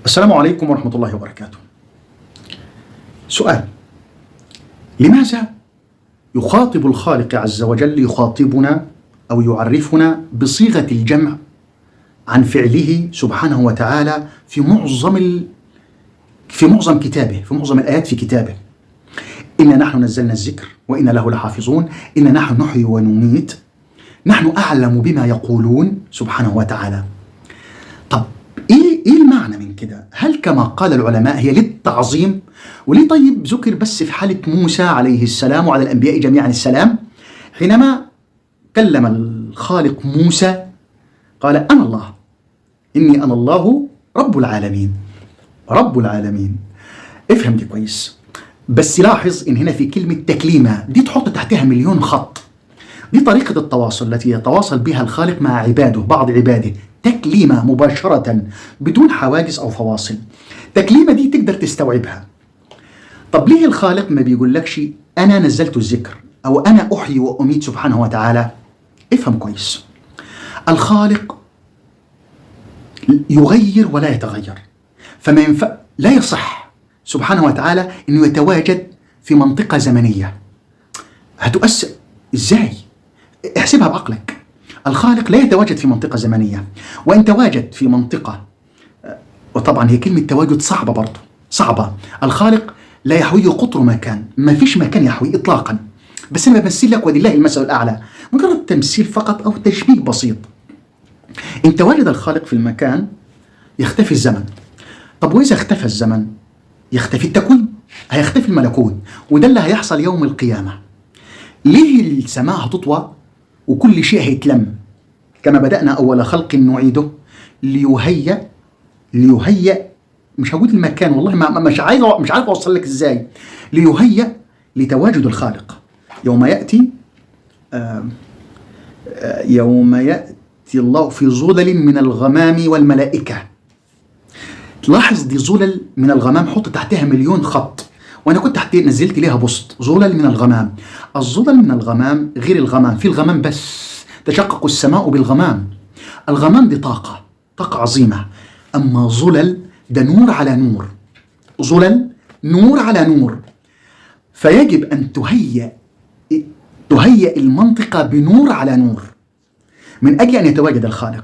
السلام عليكم ورحمة الله وبركاته. سؤال: لماذا يخاطب الخالق عز وجل يخاطبنا أو يعرفنا بصيغة الجمع عن فعله سبحانه وتعالى في معظم كتابه، في معظم الآيات في كتابه؟ إنا نحن نزلنا الذكر وإنا له لحافظون، إنا نحن نحيي ونميت، نحن أعلم بما يقولون سبحانه وتعالى. طب إيه المعنى من كده؟ هل كما قال العلماء هي للتعظيم؟ وليه طيب ذكر بس في حالة موسى عليه السلام وعلى الأنبياء جميعا السلام؟ حينما كلم الخالق موسى قال: أنا الله، إني أنا الله رب العالمين. رب العالمين، افهم دي كويس. بس لاحظ إن هنا في كلمة تكليمة دي تحط تحتها مليون خط. دي طريقة التواصل التي يتواصل بها الخالق مع عباده، بعض عباده، تكليمة مباشرة بدون حواجز أو فواصل. تكليمة دي تقدر تستوعبها. طب ليه الخالق ما بيقولكش أنا نزلت الذكر أو أنا أحيي وأميت سبحانه وتعالى؟ افهم كويس. الخالق يغير ولا يتغير، فما ينفع، لا يصح سبحانه وتعالى أنه يتواجد في منطقة زمنية. هتؤثر إزاي؟ احسبها بعقلك. الخالق لا يتواجد في منطقة زمنية، وإن تواجد في منطقة، وطبعا هي كلمة تواجد صعبة برضو، صعبة. الخالق لا يحويه قطر مكان، ما فيش مكان يحويه إطلاقا. بس أنا بمثل لك ولله المثل الأعلى، مجرد تمثيل فقط أو تشبيه بسيط. إن تواجد الخالق في المكان يختفي الزمن. طب وإذا اختفى الزمن يختفي التكوين، هيختفي الملكوت، وده اللي هيحصل يوم القيامة. ليه السماء هتطوى وكل شيء هيتلم؟ كما بدأنا أول خلق نعيده ليهيأ مش هقول المكان، والله مش عارف أوصل لك إزاي. ليهيأ لتواجد الخالق يوم يأتي الله في ظلل من الغمام والملائكة. تلاحظ دي ظلل من الغمام، حط تحتها مليون خط، وانا كنت تحت نزلت ليها بوست. ظلل من الغمام، الظلل من الغمام غير الغمام، في الغمام بس تشقق السماء بالغمام. الغمام دي طاقة عظيمة، اما ظلل ده نور على نور. ظلل نور على نور، فيجب ان تهيئ المنطقة بنور على نور من اجل ان يتواجد الخالق.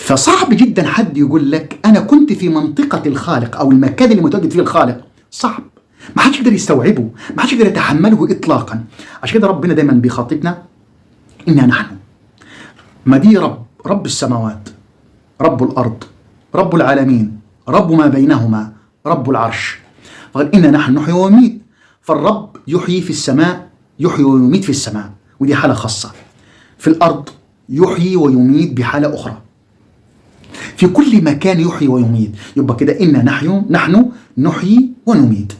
فصعب جدا حد يقول لك انا كنت في منطقة الخالق او المكان اللي متواجد فيه الخالق. صعب، ما حدش يقدر يستوعبه، ما حدش يقدر يتحمله اطلاقا. عشان كده ربنا دايما بيخاطبنا إنا نحن. ما دي رب السماوات، رب الارض، رب العالمين، رب ما بينهما، رب العرش. فقال إنا نحن نحيي ونميت. فالرب يحيي في السماء، يحيي ويميت في السماء، ودي حالة خاصة. في الارض يحيي ويميت بحالة اخرى. في كل مكان يحيي ويميت. يبقى كده إنا نحن نحيي ونميت.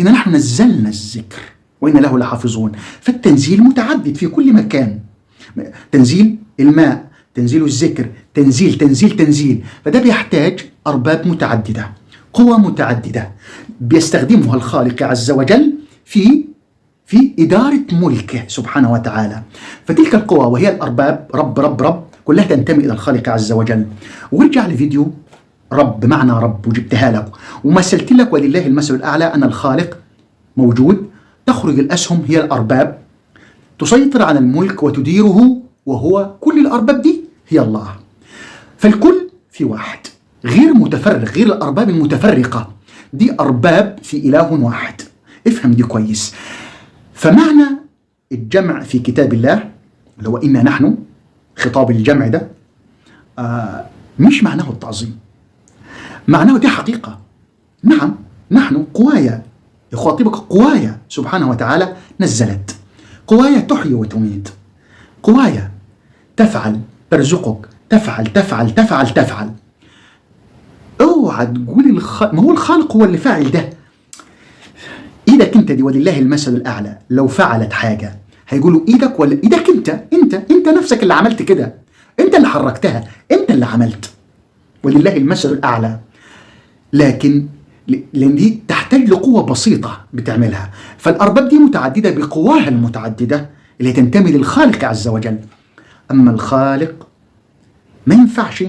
إنا نحن نزلنا الذكر وإنا له لحافظون. فالتنزيل متعدد في كل مكان. تنزيل الماء، تنزيل الذكر، تنزيل. فده بيحتاج أرباب متعددة، قوى متعددة بيستخدمها الخالق عز وجل في إدارة ملكه سبحانه وتعالى. فتلك القوى وهي الأرباب، رب كلها تنتمي إلى الخالق عز وجل. وارجع لفيديو رب معنى رب وجبتها لك ومثلت لك ولله المثل الأعلى أن الخالق موجود، تخرج الأسهم هي الأرباب، تسيطر على الملك وتديره، وهو كل الأرباب دي هي الله. فالكل في واحد غير متفرق، غير الأرباب المتفرقة. دي أرباب في إله واحد. افهم دي كويس. فمعنى الجمع في كتاب الله اللي هو إنا نحن، خطاب الجمع ده مش معناه التعظيم، معناه دي حقيقة. نعم، نحن قوايا، يخاطبك قوايا سبحانه وتعالى نزلت، قوايا تحيي وتميت، قوايا تفعل، ترزقك، تفعل. اوعى تقول ما هو الخالق هو اللي فاعل ده. ايدك انت دي ولله المثل الاعلى، لو فعلت حاجة هيقولوا ايدك ولا ايدك انت نفسك اللي عملت كده، انت اللي حركتها، انت اللي عملت، ولله المثل الاعلى. لكن لان دي تحتاج لقوة بسيطة بتعملها. فالارباب دي متعددة بقواها المتعددة اللي تنتمي للخالق عز وجل. اما الخالق ما ينفعش،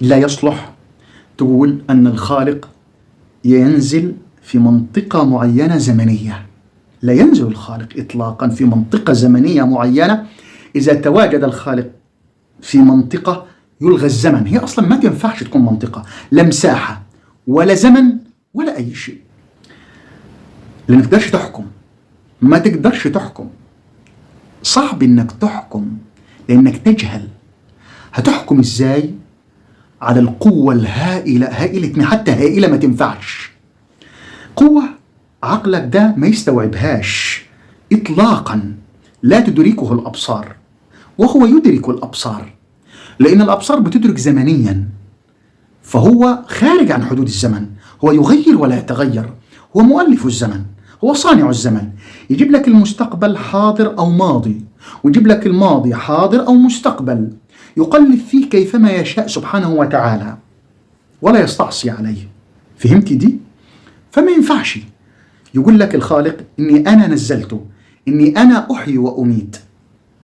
لا يصلح تقول أن الخالق ينزل في منطقة معينة زمنية. لا ينزل الخالق إطلاقا في منطقة زمنية معينة. إذا تواجد الخالق في منطقة يلغى الزمن. هي أصلا ما تنفعش تكون منطقة، لا مساحة ولا زمن ولا أي شيء، لأنك تقدرش تحكم. ما تقدرش تحكم، صعب إنك تحكم لأنك تجهل. هتحكم إزاي على القوة الهائلة؟ هائلة حتى هائلة ما تنفعش. قوة عقلك ده ما يستوعبهاش إطلاقا، لا تدركه الأبصار وهو يدرك الأبصار، لأن الأبصار بتدرك زمنيا، فهو خارج عن حدود الزمن. هو يغير ولا يتغير، هو مؤلف الزمن، هو صانع الزمن. يجيب لك المستقبل حاضر أو ماضي، ويجيب لك الماضي حاضر أو مستقبل، يقلب فيه كيفما يشاء سبحانه وتعالى ولا يستعصي عليه. فهمتي دي؟ فما ينفعش يقول لك الخالق إني أنا نزلته، إني أنا أحيي وأميت.